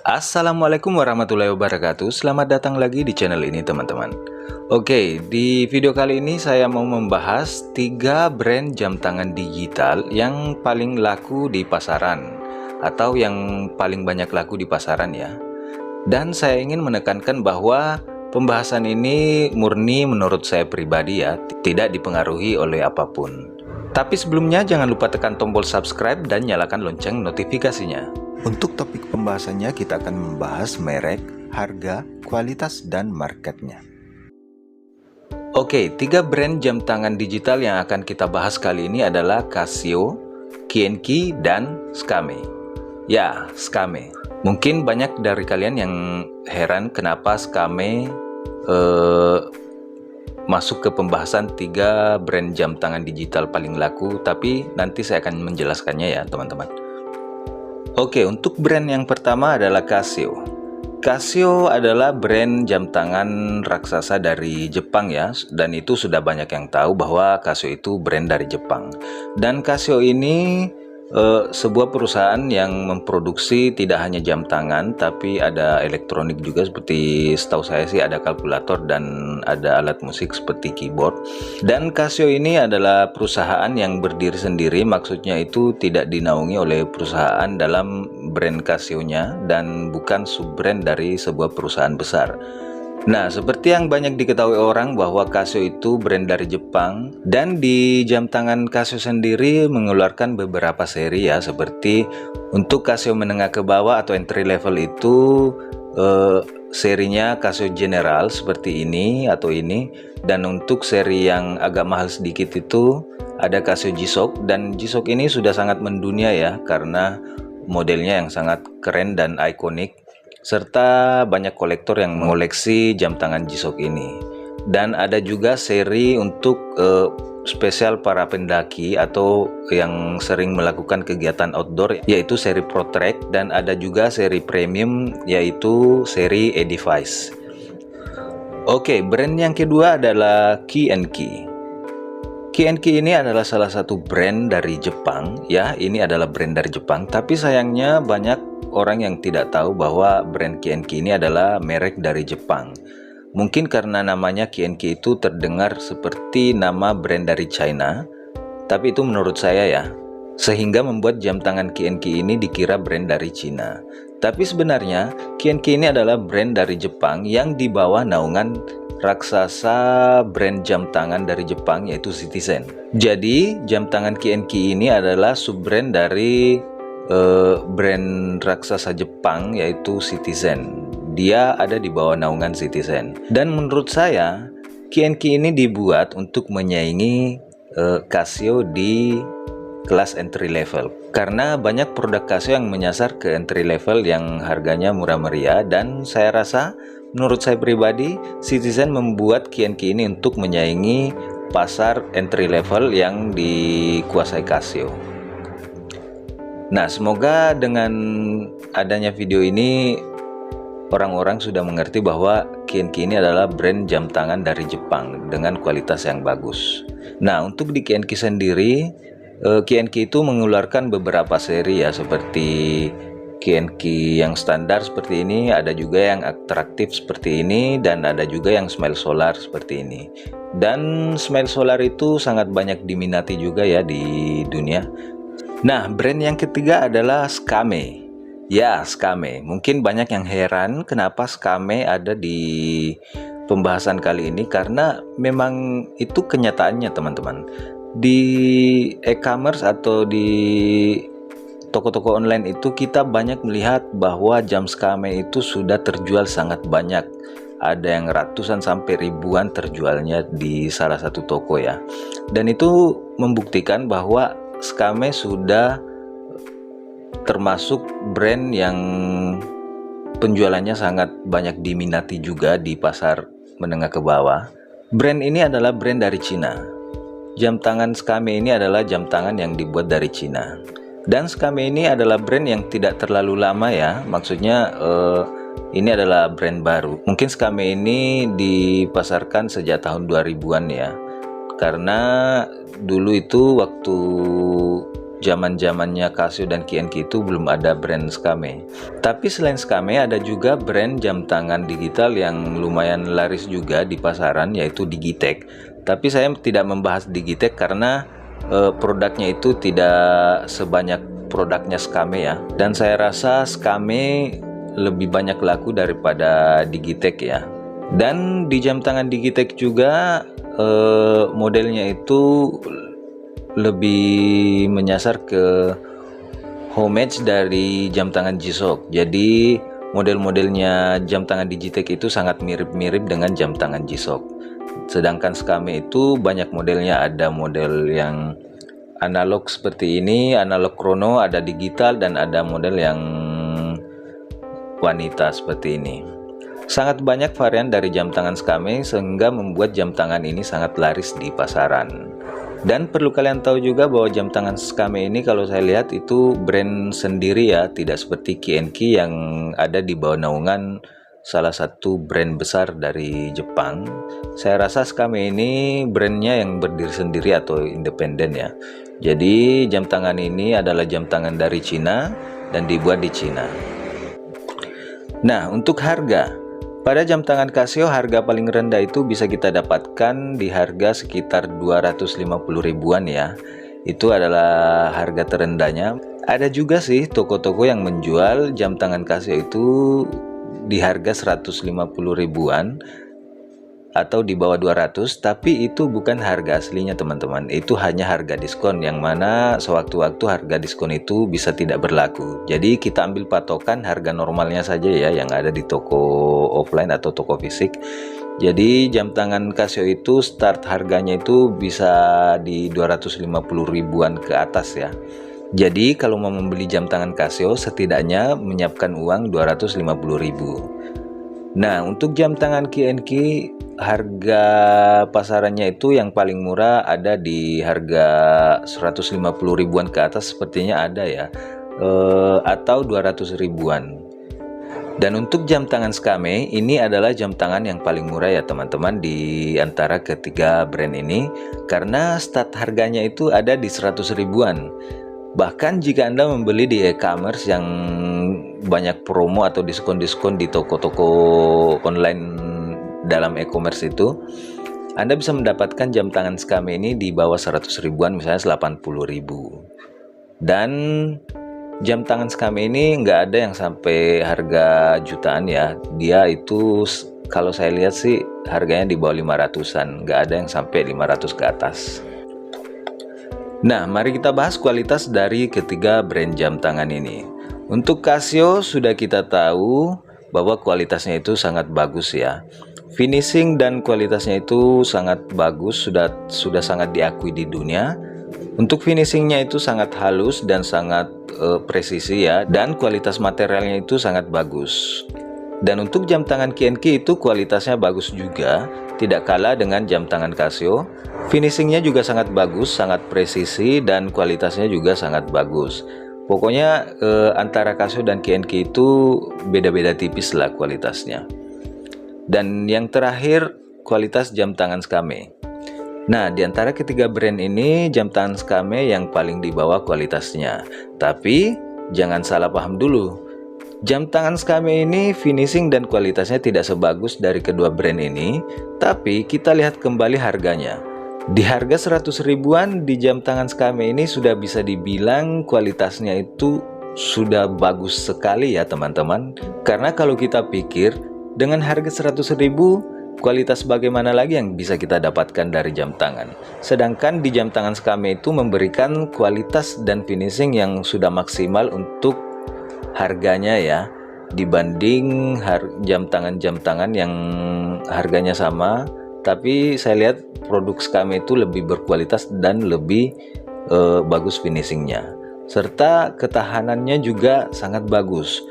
Assalamualaikum warahmatullahi wabarakatuh. Selamat datang lagi di channel ini teman-teman. Oke, di video kali ini saya mau membahas 3 brand jam tangan digital yang paling laku di pasaran atau yang paling banyak laku di pasaran ya. Dan saya ingin menekankan bahwa pembahasan ini murni menurut saya pribadi ya, tidak dipengaruhi oleh apapun. Tapi sebelumnya jangan lupa tekan tombol subscribe dan nyalakan lonceng notifikasinya. Untuk topik pembahasannya kita akan membahas merek, harga, kualitas, dan marketnya. Oke, 3 brand jam tangan digital yang akan kita bahas kali ini adalah Casio, KENKI, dan Skame. Ya, Skame. Mungkin banyak dari kalian yang heran kenapa Skame masuk ke pembahasan 3 brand jam tangan digital paling laku, tapi nanti saya akan menjelaskannya ya teman-teman. Oke, untuk brand yang pertama adalah Casio. Casio adalah brand jam tangan raksasa dari Jepang ya, dan itu sudah banyak yang tahu bahwa Casio itu brand dari Jepang. Dan Casio ini sebuah perusahaan yang memproduksi tidak hanya jam tangan, tapi ada elektronik juga, seperti setahu saya sih ada kalkulator dan ada alat musik seperti keyboard. Dan Casio ini adalah perusahaan yang berdiri sendiri, maksudnya itu tidak dinaungi oleh perusahaan dalam brand Casio-nya dan bukan sub-brand dari sebuah perusahaan besar. Nah, seperti yang banyak diketahui orang bahwa Casio itu brand dari Jepang, dan di jam tangan Casio sendiri mengeluarkan beberapa seri ya, seperti untuk Casio menengah ke bawah atau entry level itu serinya Casio General seperti ini atau ini, dan untuk seri yang agak mahal sedikit itu ada Casio G-Shock, dan G-Shock ini sudah sangat mendunia ya karena modelnya yang sangat keren dan ikonik, serta banyak kolektor yang mengoleksi jam tangan G-Shock ini. Dan ada juga seri untuk spesial para pendaki atau yang sering melakukan kegiatan outdoor, yaitu seri Pro Trek, dan ada juga seri premium yaitu seri Edifice. Oke, brand yang kedua adalah KENKI. KENKI ini adalah salah satu brand dari Jepang ya, ini adalah brand dari Jepang, tapi sayangnya banyak orang yang tidak tahu bahwa brand KENKI ini adalah merek dari Jepang. Mungkin karena namanya KENKI itu terdengar seperti nama brand dari China, tapi itu menurut saya ya, sehingga membuat jam tangan KENKI ini dikira brand dari Cina. Tapi sebenarnya KENKI ini adalah brand dari Jepang yang di bawah naungan raksasa brand jam tangan dari Jepang yaitu Citizen. Jadi jam tangan KENKI ini adalah sub-brand dari brand raksasa Jepang yaitu Citizen. Dia ada di bawah naungan Citizen. Dan menurut saya KENKI ini dibuat untuk menyaingi Casio di kelas entry level, karena banyak produk Casio yang menyasar ke entry level yang harganya murah meriah. Dan saya rasa, menurut saya pribadi, Citizen membuat KENKI ini untuk menyaingi pasar entry level yang dikuasai Casio. Nah, semoga dengan adanya video ini orang-orang sudah mengerti bahwa KENKI ini adalah brand jam tangan dari Jepang dengan kualitas yang bagus. Nah, untuk di KENKI sendiri, KENKI itu mengeluarkan beberapa seri ya, seperti KENKI yang standar seperti ini, ada juga yang atraktif seperti ini, dan ada juga yang smile solar seperti ini. Dan smile solar itu sangat banyak diminati juga ya di dunia. Nah, brand yang ketiga adalah Skame. Ya, Skame. Mungkin banyak yang heran kenapa Skame ada di pembahasan kali ini, karena memang itu kenyataannya teman-teman. Di e-commerce atau di toko-toko online itu kita banyak melihat bahwa jam Skame itu sudah terjual sangat banyak. Ada yang ratusan sampai ribuan terjualnya di salah satu toko ya. Dan itu membuktikan bahwa Skame sudah termasuk brand yang penjualannya sangat banyak diminati juga di pasar menengah ke bawah. Brand ini adalah brand dari Cina. Jam tangan Skame ini adalah jam tangan yang dibuat dari Cina. Dan Skame ini adalah brand yang tidak terlalu lama ya, maksudnya ini adalah brand baru. Mungkin Skame ini dipasarkan sejak tahun 2000-an ya, karena dulu itu waktu zaman-zamannya Casio dan KNK itu belum ada brand Skame. Tapi selain Skame ada juga brand jam tangan digital yang lumayan laris juga di pasaran, yaitu Digitech. Tapi saya tidak membahas Digitech karena produknya itu tidak sebanyak produknya Skame ya. Dan saya rasa Skame lebih banyak laku daripada Digitech ya. Dan di jam tangan Digitech juga modelnya itu lebih menyasar ke homage dari jam tangan G-Shock. Jadi model-modelnya jam tangan Digitech itu sangat mirip-mirip dengan jam tangan G-Shock. Sedangkan Skame itu banyak modelnya, ada model yang analog seperti ini, analog chrono, ada digital, dan ada model yang wanita seperti ini. Sangat banyak varian dari jam tangan Skame sehingga membuat jam tangan ini sangat laris di pasaran. Dan perlu kalian tahu juga bahwa jam tangan Skame ini kalau saya lihat itu brand sendiri ya, tidak seperti KNK yang ada di bawah naungan salah satu brand besar dari Jepang. Saya rasa Skame ini brandnya yang berdiri sendiri atau independen ya. Jadi jam tangan ini adalah jam tangan dari Cina dan dibuat di Cina. Nah, untuk harga, pada jam tangan Casio harga paling rendah itu bisa kita dapatkan di harga sekitar 250 ribuan ya. Itu adalah harga terendahnya. Ada juga sih toko-toko yang menjual jam tangan Casio itu di harga 150 ribuan atau di bawah 200, tapi itu bukan harga aslinya teman-teman. Itu hanya harga diskon, yang mana sewaktu-waktu harga diskon itu bisa tidak berlaku. Jadi kita ambil patokan harga normalnya saja ya, yang ada di toko offline atau toko fisik. Jadi jam tangan Casio itu start harganya itu bisa di 250 ribuan ke atas ya. Jadi kalau mau membeli jam tangan Casio setidaknya menyiapkan uang 250 ribu. Nah, untuk jam tangan KNK harga pasarannya itu yang paling murah ada di harga 150 ribuan ke atas sepertinya ada ya, atau 200 ribuan. Dan untuk jam tangan Skame ini adalah jam tangan yang paling murah ya teman-teman di antara ketiga brand ini, karena start harganya itu ada di 100 ribuan. Bahkan jika Anda membeli di e-commerce yang banyak promo atau diskon-diskon di toko-toko online dalam e-commerce itu, Anda bisa mendapatkan jam tangan Skame ini di bawah 100 ribuan, misalnya 80 ribu. Dan jam tangan Skame ini nggak ada yang sampai harga jutaan ya. Dia itu kalau saya lihat sih harganya di bawah 500-an, nggak ada yang sampai 500 ke atas. Nah, mari kita bahas kualitas dari ketiga brand jam tangan ini. Untuk Casio sudah kita tahu bahwa kualitasnya itu sangat bagus ya. Finishing dan kualitasnya itu sangat bagus, sudah sangat diakui di dunia. Untuk finishingnya itu sangat halus dan sangat presisi ya, dan kualitas materialnya itu sangat bagus. Dan untuk jam tangan KNK itu kualitasnya bagus juga, tidak kalah dengan jam tangan Casio. Finishingnya juga sangat bagus, sangat presisi, dan kualitasnya juga sangat bagus. Pokoknya antara Casio dan KNK itu beda-beda tipis lah kualitasnya. Dan yang terakhir, kualitas jam tangan Skame. Nah, di antara ketiga brand ini, jam tangan Skame yang paling di bawah kualitasnya. Tapi jangan salah paham dulu. Jam tangan Skame ini finishing dan kualitasnya tidak sebagus dari kedua brand ini, tapi kita lihat kembali harganya. Di harga 100 ribuan di jam tangan Skame ini sudah bisa dibilang kualitasnya itu sudah bagus sekali ya teman-teman. Karena kalau kita pikir dengan harga 100 ribu, kualitas bagaimana lagi yang bisa kita dapatkan dari jam tangan. Sedangkan di jam tangan Skame itu memberikan kualitas dan finishing yang sudah maksimal untuk harganya ya, dibanding jam tangan yang harganya sama, tapi saya lihat produk Skame itu lebih berkualitas dan lebih bagus finishingnya, serta ketahanannya juga sangat bagus.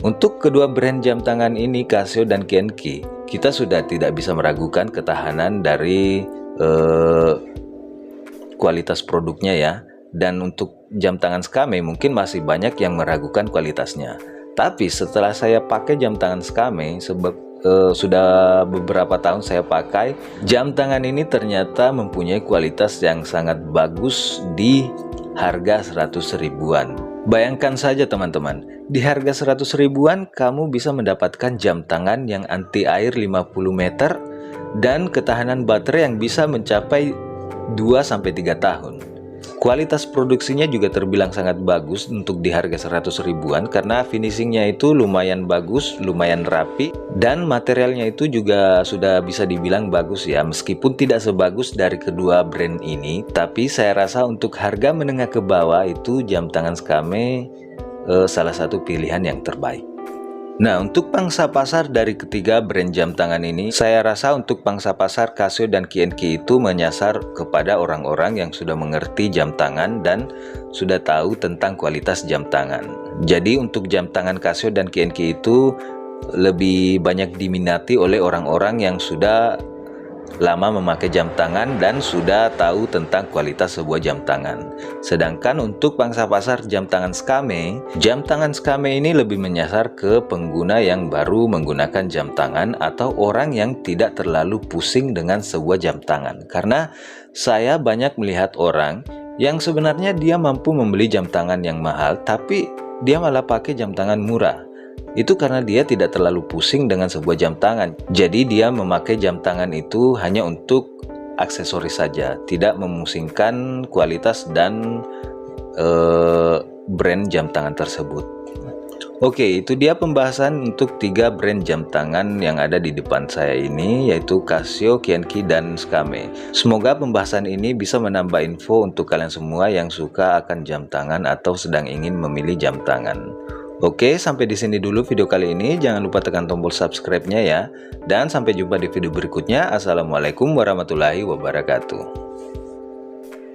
Untuk kedua brand jam tangan ini, Casio dan KNK, kita sudah tidak bisa meragukan ketahanan dari kualitas produknya ya. Dan untuk jam tangan Skame mungkin masih banyak yang meragukan kualitasnya. Tapi setelah saya pakai jam tangan Skame, sudah beberapa tahun saya pakai, jam tangan ini ternyata mempunyai kualitas yang sangat bagus di harga 100 ribuan. Bayangkan saja teman-teman, di harga 100 ribuan kamu bisa mendapatkan jam tangan yang anti air 50 meter dan ketahanan baterai yang bisa mencapai 2-3 tahun. Kualitas produksinya juga terbilang sangat bagus untuk di harga 100 ribuan karena finishingnya itu lumayan bagus, lumayan rapi, dan materialnya itu juga sudah bisa dibilang bagus ya. Meskipun tidak sebagus dari kedua brand ini, tapi saya rasa untuk harga menengah ke bawah itu jam tangan Skame salah satu pilihan yang terbaik. Nah, untuk pangsa pasar dari ketiga brand jam tangan ini, saya rasa untuk pangsa pasar Casio dan KNK itu menyasar kepada orang-orang yang sudah mengerti jam tangan dan sudah tahu tentang kualitas jam tangan. Jadi untuk jam tangan Casio dan KNK itu lebih banyak diminati oleh orang-orang yang sudah lama memakai jam tangan dan sudah tahu tentang kualitas sebuah jam tangan. Sedangkan untuk pangsa pasar jam tangan Skame ini lebih menyasar ke pengguna yang baru menggunakan jam tangan atau orang yang tidak terlalu pusing dengan sebuah jam tangan. Karena saya banyak melihat orang yang sebenarnya dia mampu membeli jam tangan yang mahal, tapi dia malah pakai jam tangan murah. Itu karena dia tidak terlalu pusing dengan sebuah jam tangan. Jadi dia memakai jam tangan itu hanya untuk aksesoris saja, tidak memusingkan kualitas dan brand jam tangan tersebut. Oke, itu dia pembahasan untuk 3 brand jam tangan yang ada di depan saya ini, yaitu Casio, KNK, dan Skame. Semoga pembahasan ini bisa menambah info untuk kalian semua yang suka akan jam tangan atau sedang ingin memilih jam tangan. Oke, sampai di sini dulu video kali ini. Jangan lupa tekan tombol subscribe-nya ya. Dan sampai jumpa di video berikutnya. Assalamualaikum warahmatullahi wabarakatuh.